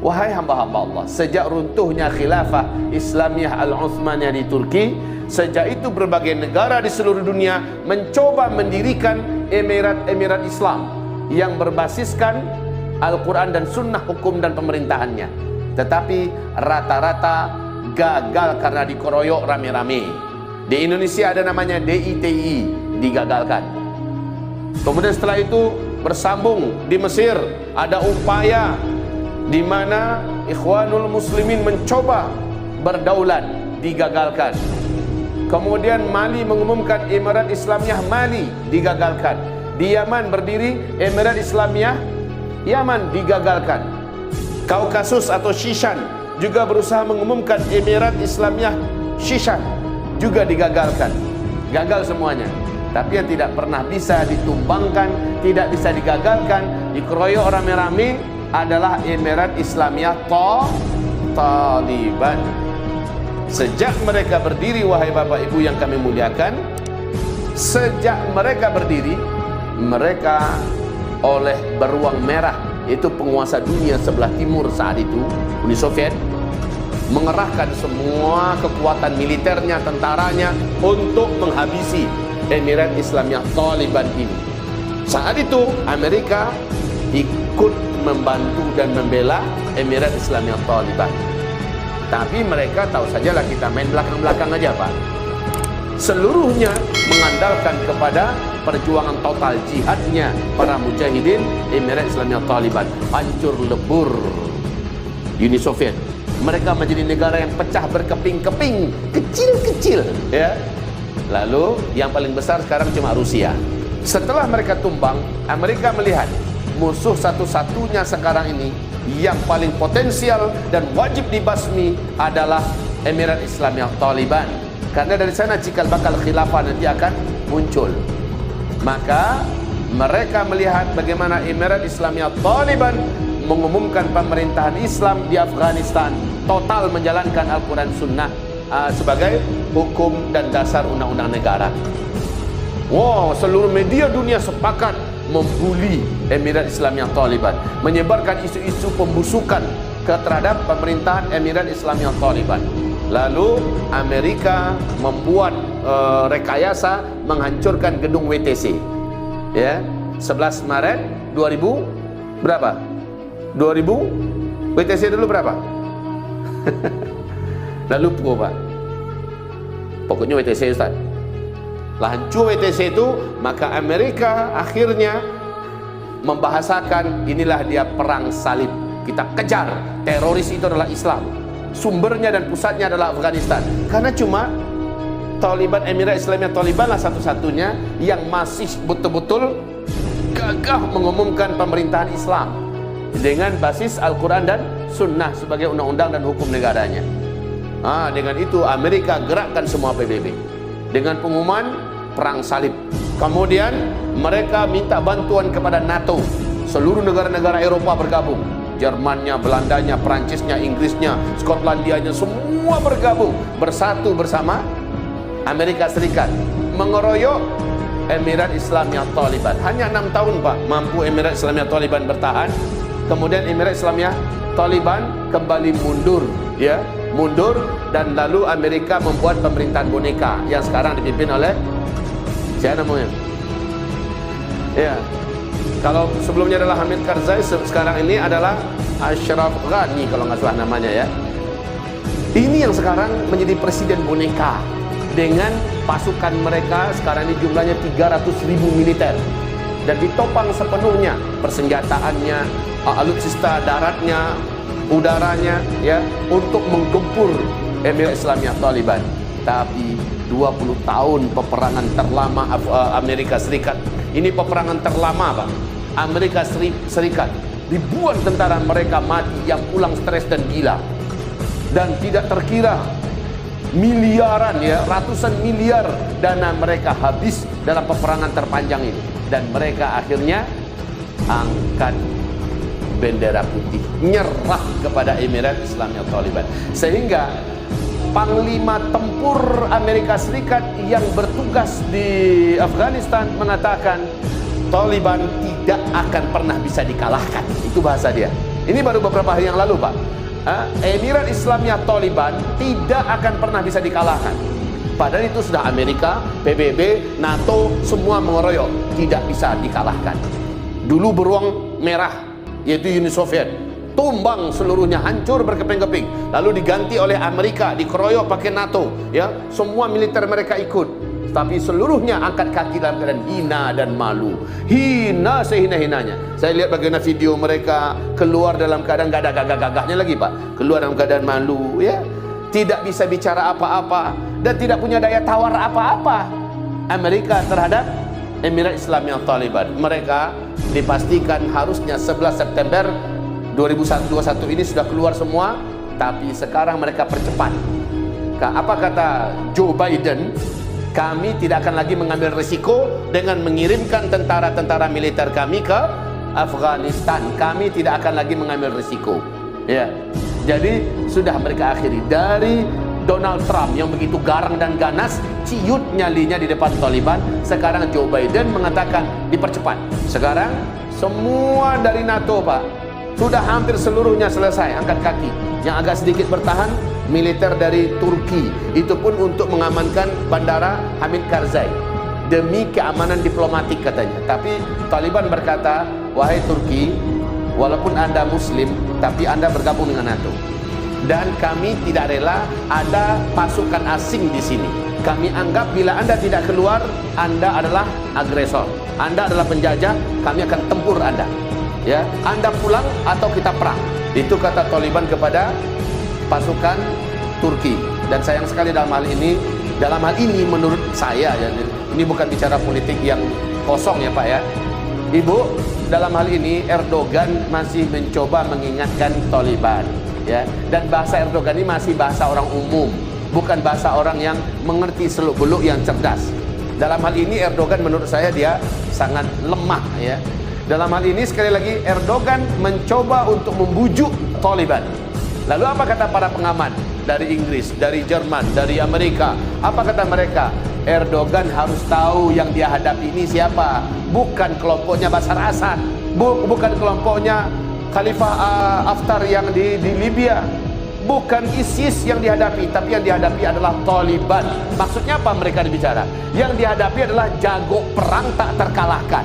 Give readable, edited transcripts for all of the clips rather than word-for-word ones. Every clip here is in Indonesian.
Wahai hamba-hamba Allah, sejak runtuhnya khilafah Islamiyah Al-Uthmaniyah di Turki, sejak itu berbagai negara di seluruh dunia mencoba mendirikan emirat-emirat Islam yang berbasiskan Al-Quran dan Sunnah hukum dan pemerintahannya. Tetapi rata-rata gagal karena dikeroyok rame-rame. Di Indonesia ada namanya DITI, digagalkan. Kemudian setelah itu bersambung di Mesir, ada upaya di mana Ikhwanul Muslimin mencoba berdaulat, digagalkan. Kemudian Mali mengumumkan Emirat Islamiyah Mali, digagalkan. Di Yaman berdiri Emirat Islamiyah Yaman, digagalkan. Kaukasus atau Shishan juga berusaha mengumumkan Emirat Islamiyah Shishan, juga digagalkan. Gagal semuanya. Tapi yang tidak pernah bisa ditumbangkan, tidak bisa digagalkan, dikeroyok rame-rame adalah Emirat Islamiyah Taliban. Sejak mereka berdiri, wahai Bapak Ibu yang kami muliakan, sejak mereka berdiri, mereka oleh beruang merah, yaitu penguasa dunia sebelah timur saat itu, Uni Soviet, mengerahkan semua kekuatan militernya, tentaranya untuk menghabisi Emirat Islamiyah Taliban ini. Saat itu Amerika ikut membantu dan membela Emirat Islamiyah Taliban. Tapi mereka tahu sajalah kita main belakang-belakang aja, Pak. Seluruhnya mengandalkan kepada perjuangan total jihadnya para mujahidin Emirat Islamiyah Taliban. Hancur lebur Uni Soviet. Mereka menjadi negara yang pecah berkeping-keping, kecil-kecil, ya. Lalu yang paling besar sekarang cuma Rusia. Setelah mereka tumbang, Amerika melihat musuh satu-satunya sekarang ini yang paling potensial dan wajib dibasmi adalah Emirat Islamiyah Taliban. Karena dari sana cikal bakal khilafah nanti akan muncul. Maka mereka melihat bagaimana Emirat Islamiyah Taliban mengumumkan pemerintahan Islam di Afghanistan, total menjalankan Al-Quran Sunnah sebagai hukum dan dasar undang-undang negara. Wow, seluruh media dunia sepakat membuli Emirat Islamiyah Taliban, menyebarkan isu-isu pembusukan terhadap pemerintahan Emirat Islamiyah Taliban. Lalu Amerika membuat rekayasa menghancurkan gedung WTC, ya, 11 Maret 2000 berapa? 2000 WTC dulu berapa? Lalu Pak, pokoknya WTC, Ustaz. Lah hancur WTC itu, maka Amerika akhirnya membahasakan inilah dia perang salib. Kita kejar teroris, itu adalah Islam. Sumbernya dan pusatnya adalah Afghanistan. Karena cuma Taliban, Emirat Islamiyah Taliban lah satu-satunya yang masih betul-betul gagah mengumumkan pemerintahan Islam dengan basis Al-Quran dan Sunnah sebagai undang-undang dan hukum negaranya. Dengan itu Amerika gerakkan semua PBB dengan pengumuman perang salib. Kemudian mereka minta bantuan kepada NATO. Seluruh negara-negara Eropa bergabung. Jermannya, Belandanya, Perancisnya, Inggrisnya, Skotlandianya, semua bergabung, bersatu bersama Amerika Serikat mengeroyok Emirat Islamiyah Taliban. Hanya 6 tahun, Pak, mampu Emirat Islamiyah Taliban bertahan. Kemudian Emirat Islamiyah Taliban kembali mundur, ya, mundur, dan lalu Amerika membuat pemerintahan boneka yang sekarang dipimpin oleh siapa namanya? Ya, kalau sebelumnya adalah Hamid Karzai, sekarang ini adalah Ashraf Ghani kalau nggak salah namanya, ya. Ini yang sekarang menjadi presiden boneka dengan pasukan mereka sekarang ini jumlahnya 300.000 militer dan ditopang sepenuhnya persenjataannya, alutsista daratnya, udaranya, ya, untuk menggempur Emirat Islamiyah Taliban. Tapi 20 tahun peperangan terlama Amerika Serikat. Ini peperangan terlama, Pak. Amerika Serikat, ribuan tentara mereka mati yang pulang stres dan gila. Dan tidak terkira miliaran, ya, ratusan miliar dana mereka habis dalam peperangan terpanjang ini. Dan mereka akhirnya angkat bendera putih, nyerah kepada Emirat Islamiyah Taliban. Sehingga Panglima Tempur Amerika Serikat yang bertugas di Afghanistan mengatakan Taliban tidak akan pernah bisa dikalahkan. Itu bahasa dia, Ini baru beberapa hari yang lalu, Pak. Emirat Islamiyah Taliban tidak akan pernah bisa dikalahkan. Padahal itu sudah Amerika, PBB, NATO semua mengeroyok, tidak bisa dikalahkan. Dulu beruang merah, yaitu Uni Soviet, tumbang seluruhnya, hancur berkeping-keping, lalu diganti oleh Amerika, dikeroyok pakai NATO, ya, semua militer mereka ikut. Tapi seluruhnya angkat kaki dalam keadaan hina dan malu, hina sehina-hinanya. Saya lihat bagaimana video mereka keluar dalam keadaan gak ada gagah-gagahnya lagi, Pak. Keluar dalam keadaan malu, ya, tidak bisa bicara apa-apa dan tidak punya daya tawar apa-apa. Amerika terhadap Emirat Islamiyah Taliban, mereka dipastikan harusnya 11 September 2021 ini sudah keluar semua, tapi sekarang mereka percepat. Apa kata Joe Biden? Kami tidak akan lagi mengambil risiko dengan mengirimkan tentara-tentara militer kami ke Afghanistan. Kami tidak akan lagi mengambil risiko. Ya, jadi sudah mereka akhiri. Dari Donald Trump yang begitu garang dan ganas, ciut nyalinya di depan Taliban. Sekarang Joe Biden mengatakan dipercepat. Sekarang semua dari NATO, Pak, sudah hampir seluruhnya selesai angkat kaki. Yang agak sedikit bertahan militer dari Turki, itu pun untuk mengamankan bandara Hamid Karzai demi keamanan diplomatik katanya. Tapi Taliban berkata, wahai Turki, walaupun Anda Muslim, tapi Anda bergabung dengan NATO, dan kami tidak rela ada pasukan asing di sini. Kami anggap bila Anda tidak keluar, Anda adalah agresor, Anda adalah penjajah. Kami akan tempur Anda, ya, Anda pulang atau kita perang. Itu kata Taliban kepada pasukan Turki. Dan sayang sekali dalam hal ini menurut saya, ya, ini bukan bicara politik yang kosong ya Pak ya, Ibu, dalam hal ini Erdogan masih mencoba mengingatkan Taliban, ya, dan bahasa Erdogan ini masih bahasa orang umum, bukan bahasa orang yang mengerti seluk-beluk yang cerdas. Dalam hal ini Erdogan menurut saya dia sangat lemah, ya. Dalam hal ini sekali lagi Erdogan mencoba untuk membujuk Taliban. Lalu apa kata para pengamat dari Inggris, dari Jerman, dari Amerika? Apa kata mereka? Erdogan harus tahu yang dia hadapi ini siapa. Bukan kelompoknya Bashar Assad, bukan kelompoknya Khalifah Haftar yang di Libya, bukan ISIS yang dihadapi, tapi yang dihadapi adalah Taliban. Maksudnya apa mereka bicara? Yang dihadapi adalah jago perang tak terkalahkan.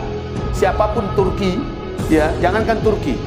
Siapapun Turki, ya, jangankan Turki,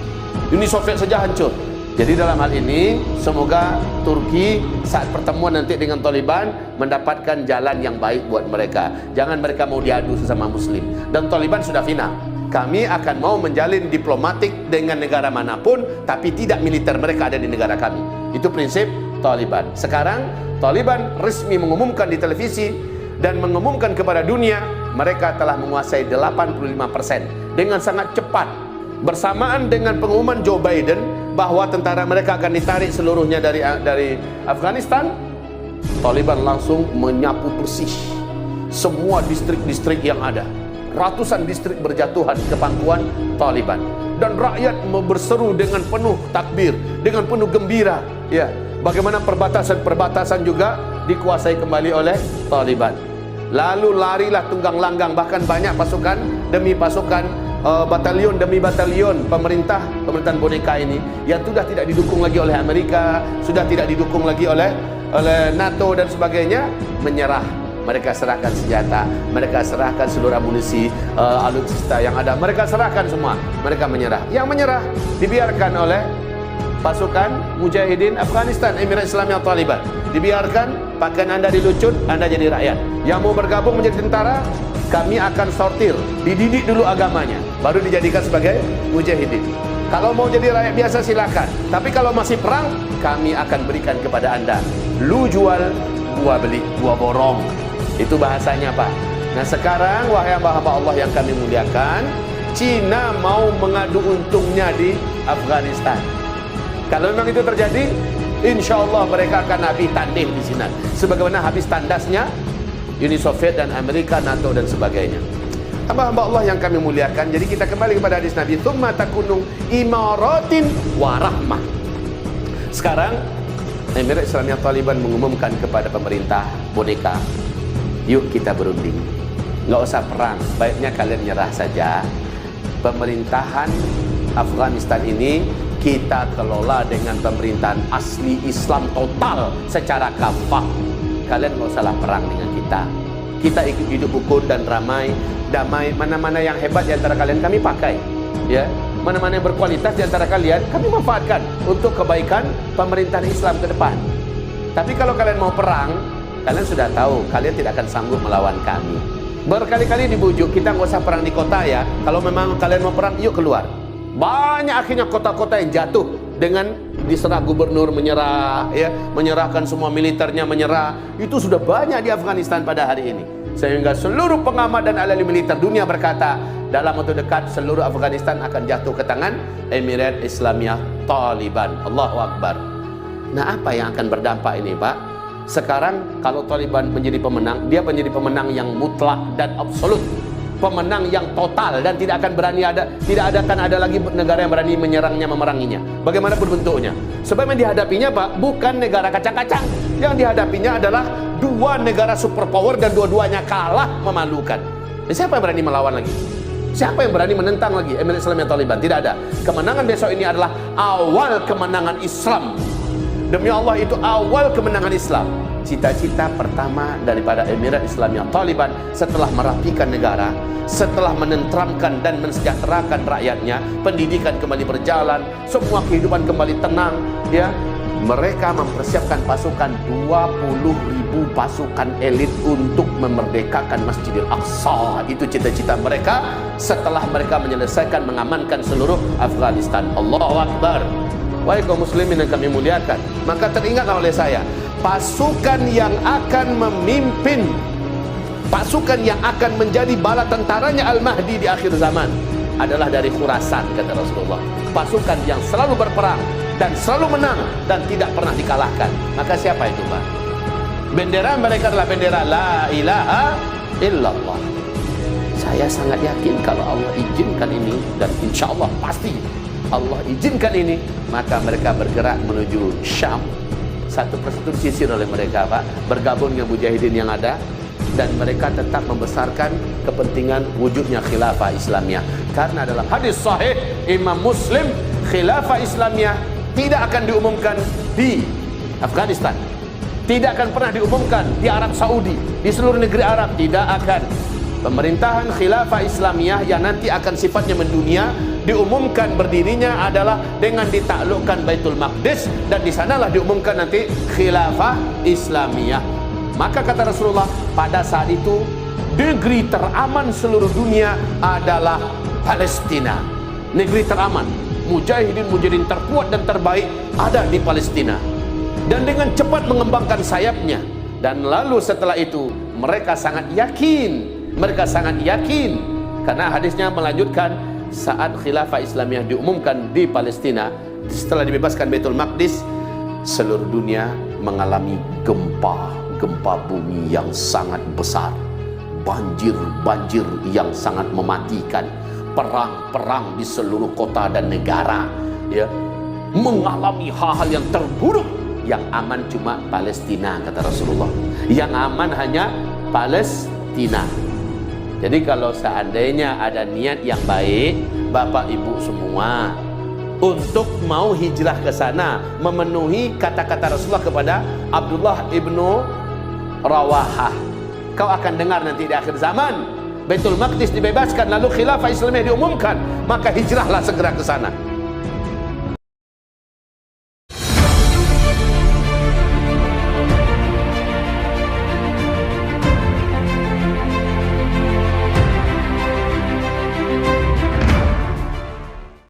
Uni Soviet saja hancur. Jadi dalam hal ini semoga Turki saat pertemuan nanti dengan Taliban mendapatkan jalan yang baik buat mereka. Jangan mereka mau diadu sesama Muslim. Dan Taliban sudah final. Kami akan mau menjalin diplomatik dengan negara manapun, tapi tidak militer mereka ada di negara kami. Itu prinsip Taliban. Sekarang Taliban resmi mengumumkan di televisi dan mengumumkan kepada dunia, mereka telah menguasai 85% dengan sangat cepat. Bersamaan dengan pengumuman Joe Biden bahwa tentara mereka akan ditarik seluruhnya dari Afghanistan, Taliban langsung menyapu bersih semua distrik-distrik yang ada. Ratusan distrik berjatuhan ke pangkuan Taliban, dan rakyat berseru dengan penuh takbir, dengan penuh gembira, ya. Bagaimana perbatasan juga dikuasai kembali oleh Taliban. Lalu larilah tunggang langgang, bahkan banyak pasukan demi pasukan, batalion demi batalion pemerintahan boneka ini yang sudah tidak didukung lagi oleh Amerika, sudah tidak didukung lagi oleh NATO dan sebagainya, menyerah. Mereka serahkan senjata, mereka serahkan seluruh amunisi, alutsista yang ada, mereka serahkan semua, mereka menyerah. Yang menyerah dibiarkan oleh pasukan Mujahidin Afghanistan, Emirat Islamiyah Taliban. Dibiarkan, pakaian Anda dilucut, Anda jadi rakyat. Yang mau bergabung menjadi tentara, kami akan sortir, dididik dulu agamanya, baru dijadikan sebagai mujahidin. Kalau mau jadi rakyat biasa silakan, tapi kalau masih perang, kami akan berikan kepada Anda. Lu jual, gua beli, gua borong. Itu bahasanya Pak. Nah sekarang wahai hamba-hamba Allah yang kami muliakan, Cina mau mengadu untungnya di Afghanistan. Kalau memang itu terjadi, insya Allah mereka akan habis tanding di sini, sebagaimana habis tandasnya Uni Soviet dan Amerika, NATO dan sebagainya. Hamba-hamba Allah yang kami muliakan, jadi kita kembali kepada hadis Nabi, tsumma takunu imaratin warahmah. Sekarang Emirat Islamiyah Taliban mengumumkan kepada pemerintah boneka, yuk kita berunding, nggak usah perang, baiknya kalian nyerah saja. Pemerintahan Afghanistan ini kita kelola dengan pemerintahan asli Islam total secara kafah. Kalian nggak usahlah perang dengan kita. Kita ikut hidup rukun dan damai. Mana-mana yang hebat di antara kalian kami pakai, ya. Mana-mana yang berkualitas di antara kalian kami manfaatkan untuk kebaikan pemerintahan Islam ke depan. Tapi kalau kalian mau perang, kalian sudah tahu kalian tidak akan sanggup melawan kami. Berkali-kali dibujuk, kita nggak usah perang di kota ya. Kalau memang kalian mau perang, yuk keluar. Banyak akhirnya kota-kota yang jatuh dengan diserah gubernur menyerah, ya, menyerahkan semua militernya menyerah. Itu sudah banyak di Afghanistan pada hari ini. Sehingga seluruh pengamat dan ahli militer dunia berkata, dalam waktu dekat seluruh Afghanistan akan jatuh ke tangan Emirat Islamiyah Taliban. Allahu Akbar. Nah, apa yang akan berdampak ini, Pak? Sekarang kalau Taliban menjadi pemenang, dia menjadi pemenang yang mutlak dan absolut, pemenang yang total, dan tidak akan ada lagi negara yang berani menyerangnya, memeranginya. Bagaimanapun bentuknya. Sebab yang dihadapinya, Pak, bukan negara kacang-kacang. Yang dihadapinya adalah dua negara superpower dan dua-duanya kalah memalukan. Siapa yang berani melawan lagi? Siapa yang berani menentang lagi Emirat Islamiyah Taliban? Tidak ada. Kemenangan besok ini adalah awal kemenangan Islam. Demi Allah, itu awal kemenangan Islam. Cita-cita pertama daripada Emirat Islamiyah Taliban setelah merapikan negara, setelah menenteramkan dan mensejahterakan rakyatnya, pendidikan kembali berjalan, semua kehidupan kembali tenang, ya. Mereka mempersiapkan pasukan 20.000 pasukan elit untuk memerdekakan Masjidil Aqsa. Itu cita-cita mereka setelah mereka menyelesaikan mengamankan seluruh Afghanistan. Allahu Akbar. Wahai kaum muslimin yang kami muliakan, maka teringatlah oleh saya, pasukan yang akan memimpin, pasukan yang akan menjadi bala tentaranya Al-Mahdi di akhir zaman adalah dari Khurasan, kata Rasulullah. Pasukan yang selalu berperang dan selalu menang dan tidak pernah dikalahkan. Maka siapa itu, Pak? Bendera mereka adalah bendera La ilaha illallah. Saya sangat yakin kalau Allah izinkan ini, dan insya Allah pasti Allah izinkan ini, maka mereka bergerak menuju Syam. Satu persatu disisir oleh mereka, Pak, bergabung dengan mujahidin yang ada, dan mereka tetap membesarkan kepentingan wujudnya khilafah Islamiyah. Karena dalam hadis sahih Imam Muslim, khilafah Islamiyah tidak akan diumumkan di Afghanistan, tidak akan pernah diumumkan di Arab Saudi, di seluruh negeri Arab, tidak akan. Pemerintahan khilafah Islamiyah yang nanti akan sifatnya mendunia diumumkan berdirinya adalah dengan ditaklukkan Baitul Maqdis, dan di sanalah diumumkan nanti khilafah Islamiyah. Maka kata Rasulullah, pada saat itu negeri teraman seluruh dunia adalah Palestina. Negeri teraman, mujahidin terkuat dan terbaik ada di Palestina, dan dengan cepat mengembangkan sayapnya. Dan lalu setelah itu mereka sangat yakin, karena hadisnya melanjutkan, saat khilafah Islamiyah diumumkan di Palestina, setelah dibebaskan Baitul Maqdis, seluruh dunia mengalami gempa bumi yang sangat besar, banjir yang sangat mematikan, perang di seluruh kota dan negara, ya, mengalami hal-hal yang terburuk. Yang aman cuma Palestina, kata Rasulullah. Yang aman hanya Palestina. Jadi kalau seandainya ada niat yang baik, Bapak Ibu semua, untuk mau hijrah ke sana, memenuhi kata-kata Rasulullah kepada Abdullah ibnu Rawahah, kau akan dengar nanti di akhir zaman Baitul Maqdis dibebaskan, lalu khilafah Islamiyah diumumkan, maka hijrahlah segera ke sana.